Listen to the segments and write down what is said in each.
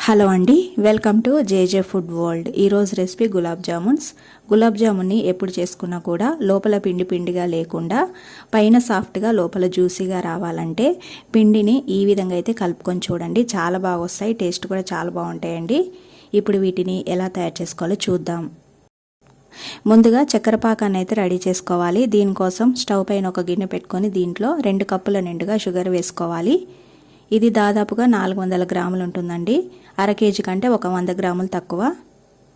Hello అండి, welcome to JJ food world. ఈరోజు recipe gulab jamuns. Gulab జామున్ని ఎప్పుడు చేసుకున్నా కూడా లోపల పిండి పిండిగా లేకుండా పైన సాఫ్ట్గా లోపల జ్యూసీగా రావాలంటే పిండిని ఈ విధంగా అయితే కలుపుకొని చూడండి. చాలా బాగా వస్తాయి, టేస్ట్ కూడా చాలా బాగుంటాయండి. ఇప్పుడు వీటిని ఎలా తయారు చేసుకోవాలో చూద్దాం. ముందుగా చక్కెర పాకాన్ని అయితే రెడీ చేసుకోవాలి. దీనికోసం స్టవ్ పైన ఒక గిన్నె పెట్టుకొని దీంట్లో 2 కప్పుల నిండుగా షుగర్ వేసుకోవాలి. ఇది దాదాపుగా 400 గ్రాములు ఉంటుందండి. అర కేజీ కంటే ఒక 100 గ్రాములు తక్కువ.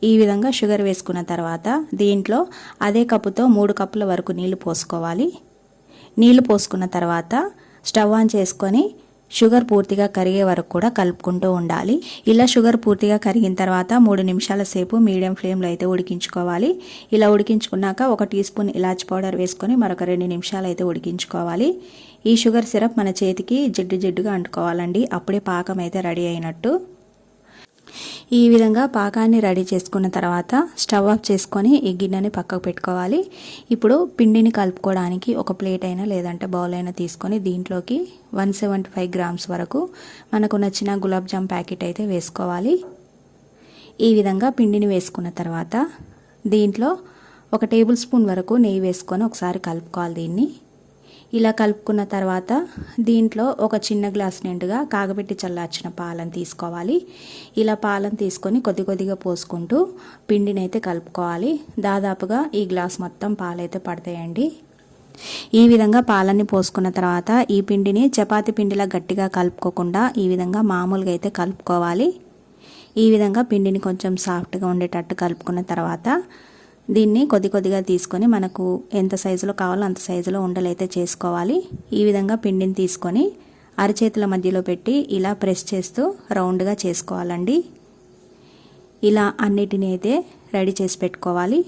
ఈ విధంగా షుగర్ వేసుకున్న తర్వాత దీంట్లో అదే కప్పుతో 3 కప్పుల వరకు నీళ్లు పోసుకోవాలి. నీళ్లు పోసుకున్న తర్వాత స్టవ్ ఆన్ చేసుకొని షుగర్ పూర్తిగా కరిగే వరకు కూడా కలుపుకుంటూ ఉండాలి. ఇలా షుగర్ పూర్తిగా కరిగిన తర్వాత 3 నిమిషాల సేపు మీడియం ఫ్లేమ్లో అయితే ఉడికించుకోవాలి. ఇలా ఉడికించుకున్నాక 1 టీ స్పూన్ ఇలాచి పౌడర్ వేసుకొని మరొక 2 నిమిషాలు అయితే ఉడికించుకోవాలి. ఈ షుగర్ సిరప్ మన చేతికి జిడ్డుగా అంటుకోవాలండి. అప్పుడే పాకం అయితే రెడీ అయినట్టు. ఈ విధంగా పాకాన్ని రెడీ చేసుకున్న తర్వాత స్టవ్ ఆఫ్ చేసుకొని ఈ గిన్నెని పక్కకు పెట్టుకోవాలి. ఇప్పుడు పిండిని కలుపుకోవడానికి ఒక ప్లేట్ అయినా లేదంటే బౌల్ అయినా తీసుకొని దీంట్లోకి 175 గ్రామ్స్ వరకు మనకు నచ్చిన గులాబ్ జామ్ ప్యాకెట్ అయితే వేసుకోవాలి. ఈ విధంగా పిండిని వేసుకున్న తర్వాత దీంట్లో 1 టేబుల్ స్పూన్ వరకు నెయ్యి వేసుకొని ఒకసారి కలుపుకోవాలి. దీన్ని ఇలా కలుపుకున్న తర్వాత దీంట్లో ఒక చిన్న గ్లాస్ నిండుగా కాగబెట్టి చల్లార్చిన పాలను తీసుకోవాలి. ఇలా పాలను తీసుకొని కొద్దిగా పోసుకుంటూ పిండిని అయితే కలుపుకోవాలి. దాదాపుగా ఈ గ్లాస్ మొత్తం పాలైతే పడతాయండి. ఈ విధంగా పాలన్నీ పోసుకున్న తర్వాత ఈ పిండిని చపాతీ పిండిలా గట్టిగా కలుపుకోకుండా ఈ విధంగా మామూలుగా అయితే కలుపుకోవాలి. ఈ విధంగా పిండిని కొంచెం సాఫ్ట్గా ఉండేటట్టు కలుపుకున్న తర్వాత దీన్ని కొద్దిగా తీసుకొని మనకు ఎంత సైజులో కావాలో అంత సైజులో ఉండలైతే చేసుకోవాలి. ఈ విధంగా పిండిని తీసుకొని అరచేతుల మధ్యలో పెట్టి ఇలా ప్రెస్ చేస్తూ రౌండ్గా చేసుకోవాలండి. ఇలా అన్నిటిని అయితే రెడీ చేసి పెట్టుకోవాలి.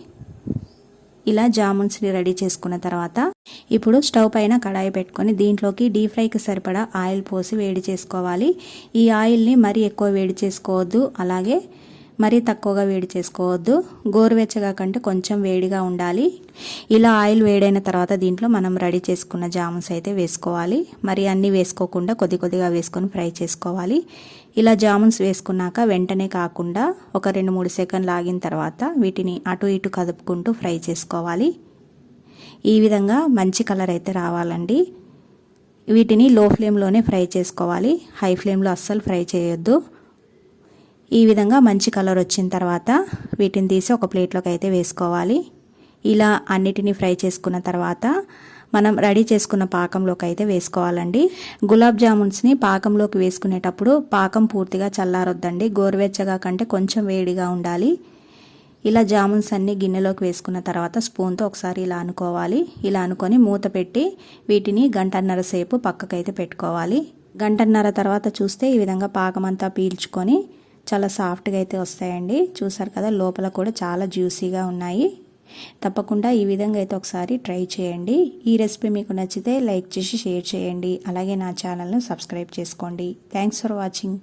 ఇలా జామున్స్ని రెడీ చేసుకున్న తర్వాత ఇప్పుడు స్టవ్ పైన కడాయి పెట్టుకొని దీంట్లోకి డీప్ ఫ్రైకి సరిపడా ఆయిల్ పోసి వేడి చేసుకోవాలి. ఈ ఆయిల్ని మరీ ఎక్కువ వేడి చేసుకోవద్దు, అలాగే మరీ తక్కువగా వేడి చేసుకోవద్దు. గోరువెచ్చగా కంటే కొంచెం వేడిగా ఉండాలి. ఇలా ఆయిల్ వేడైన తర్వాత దీంట్లో మనం రెడీ చేసుకున్న జామున్స్ అయితే వేసుకోవాలి. మరి అన్నీ వేసుకోకుండా కొద్దిగా వేసుకొని ఫ్రై చేసుకోవాలి. ఇలా జామున్స్ వేసుకున్నాక వెంటనే కాకుండా ఒక 2-3 సెకండ్లు ఆగిన తర్వాత వీటిని అటు ఇటు కదుపుకుంటూ ఫ్రై చేసుకోవాలి. ఈ విధంగా మంచి కలర్ అయితే రావాలండి. వీటిని లో ఫ్లేమ్లోనే ఫ్రై చేసుకోవాలి, హై ఫ్లేమ్లో అస్సలు ఫ్రై చేయొద్దు. ఈ విధంగా మంచి కలర్ వచ్చిన తర్వాత వీటిని తీసి ఒక ప్లేట్లోకి అయితే వేసుకోవాలి. ఇలా అన్నిటినీ ఫ్రై చేసుకున్న తర్వాత మనం రెడీ చేసుకున్న పాకంలోకి అయితే వేసుకోవాలండి. గులాబ్ జామున్స్ని పాకంలోకి వేసుకునేటప్పుడు పాకం పూర్తిగా చల్లారొద్దండి, గోరువెచ్చగా కంటే కొంచెం వేడిగా ఉండాలి. ఇలా జామున్స్ అన్ని గిన్నెలోకి వేసుకున్న తర్వాత స్పూన్తో ఒకసారి ఇలా అనుకోవాలి. ఇలా అనుకొని మూత పెట్టి వీటిని 1.5 గంటల సేపు పక్కకైతే పెట్టుకోవాలి. 1.5 గంటల తర్వాత చూస్తే ఈ విధంగా పాకం అంతా పీల్చుకొని చాలా సాఫ్ట్గా అయితే వస్తాయండి. చూసారు కదా, లోపల కూడా చాలా జ్యూసీగా ఉన్నాయి. తప్పకుండా ఈ విధంగా అయితే ఒకసారి ట్రై చేయండి. ఈ రెసిపీ మీకు నచ్చితే లైక్ చేసి షేర్ చేయండి. అలాగే నా ఛానల్ను సబ్స్క్రైబ్ చేసుకోండి. Thanks for watching.